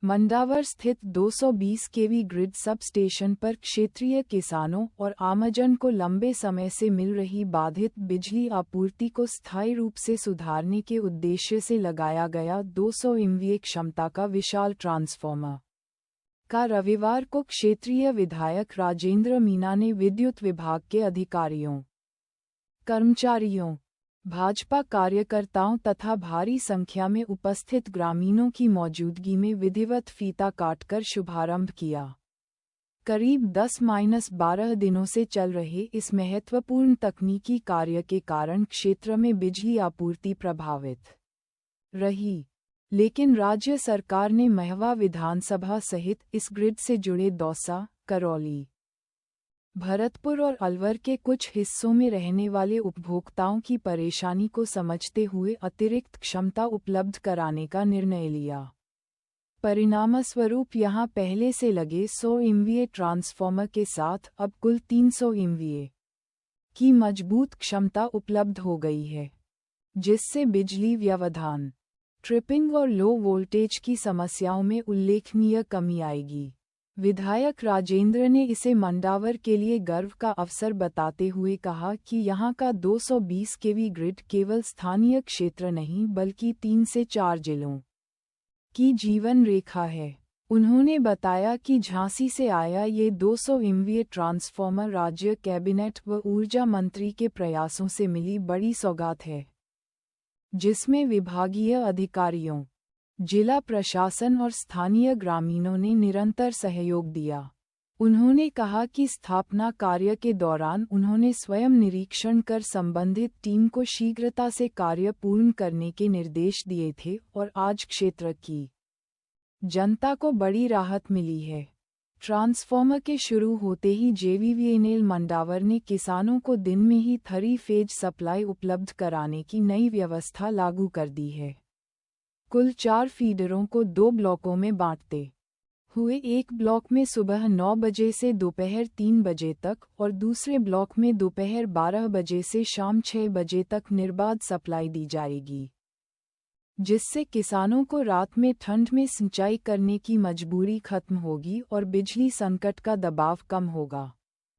मंडावर स्थित 220 केवी grid sub station पर क्षेत्रीय किसानों और आमजन को लंबे समय से मिल रही बाधित बिजली आपूर्ति को स्थायी रूप से सुधारने के उद्देश्य से लगाया गया 200 एमवीए क्षमता का विशाल ट्रांसफार्मर का रविवार को क्षेत्रीय विधायक राजेंद्र मीना ने विद्युत विभाग के अधिकारियों, कर्मचारियों, भाजपा कार्यकर्ताओं तथा भारी संख्या में उपस्थित ग्रामीणों की मौजूदगी में विधिवत फीता काटकर शुभारंभ किया। करीब 10-12 दिनों से चल रहे इस महत्वपूर्ण तकनीकी कार्य के कारण क्षेत्र में बिजली आपूर्ति प्रभावित रही, लेकिन राज्य सरकार ने महवा विधानसभा सहित इस ग्रिड से जुड़े दौसा, करौली, भरतपुर और अलवर के कुछ हिस्सों में रहने वाले उपभोक्ताओं की परेशानी को समझते हुए अतिरिक्त क्षमता उपलब्ध कराने का निर्णय लिया। परिणामस्वरूप यहां पहले से लगे 100 एमवीए ट्रांसफार्मर के साथ अब कुल 300 एमवीए की मजबूत क्षमता उपलब्ध हो गई है, जिससे बिजली व्यवधान, ट्रिपिंग और लो वोल्टेज की समस्याओं में उल्लेखनीय कमी आएगी। विधायक राजेंद्र ने इसे मंडावर के लिए गर्व का अवसर बताते हुए कहा कि यहां का 220 केवी ग्रिड केवल स्थानीय क्षेत्र नहीं बल्कि 3 से 4 जिलों की जीवन रेखा है। उन्होंने बताया कि झांसी से आया ये 200 एमवीए ट्रांसफार्मर राज्य कैबिनेट व ऊर्जा मंत्री के प्रयासों से मिली बड़ी सौगात है, जिसमें विभागीय अधिकारियों, जिला प्रशासन और स्थानीय ग्रामीणों ने निरंतर सहयोग दिया। उन्होंने कहा कि स्थापना कार्य के दौरान उन्होंने स्वयं निरीक्षण कर संबंधित टीम को शीघ्रता से कार्य पूर्ण करने के निर्देश दिए थे और आज क्षेत्र की जनता को बड़ी राहत मिली है। ट्रांसफार्मर के शुरू होते ही जेवीवीएनएल मंडावर ने किसानों को दिन में ही 3 फेज सप्लाई उपलब्ध कराने की नई व्यवस्था लागू कर दी है। कुल 4 फीडरों को 2 ब्लॉकों में बांटते हुए एक ब्लॉक में सुबह 9 बजे से दोपहर 3 बजे तक और दूसरे ब्लॉक में दोपहर 12 बजे से शाम 6 बजे तक निर्बाध सप्लाई दी जाएगी, जिससे किसानों को रात में ठंड में सिंचाई करने की मजबूरी खत्म होगी और बिजली संकट का दबाव कम होगा।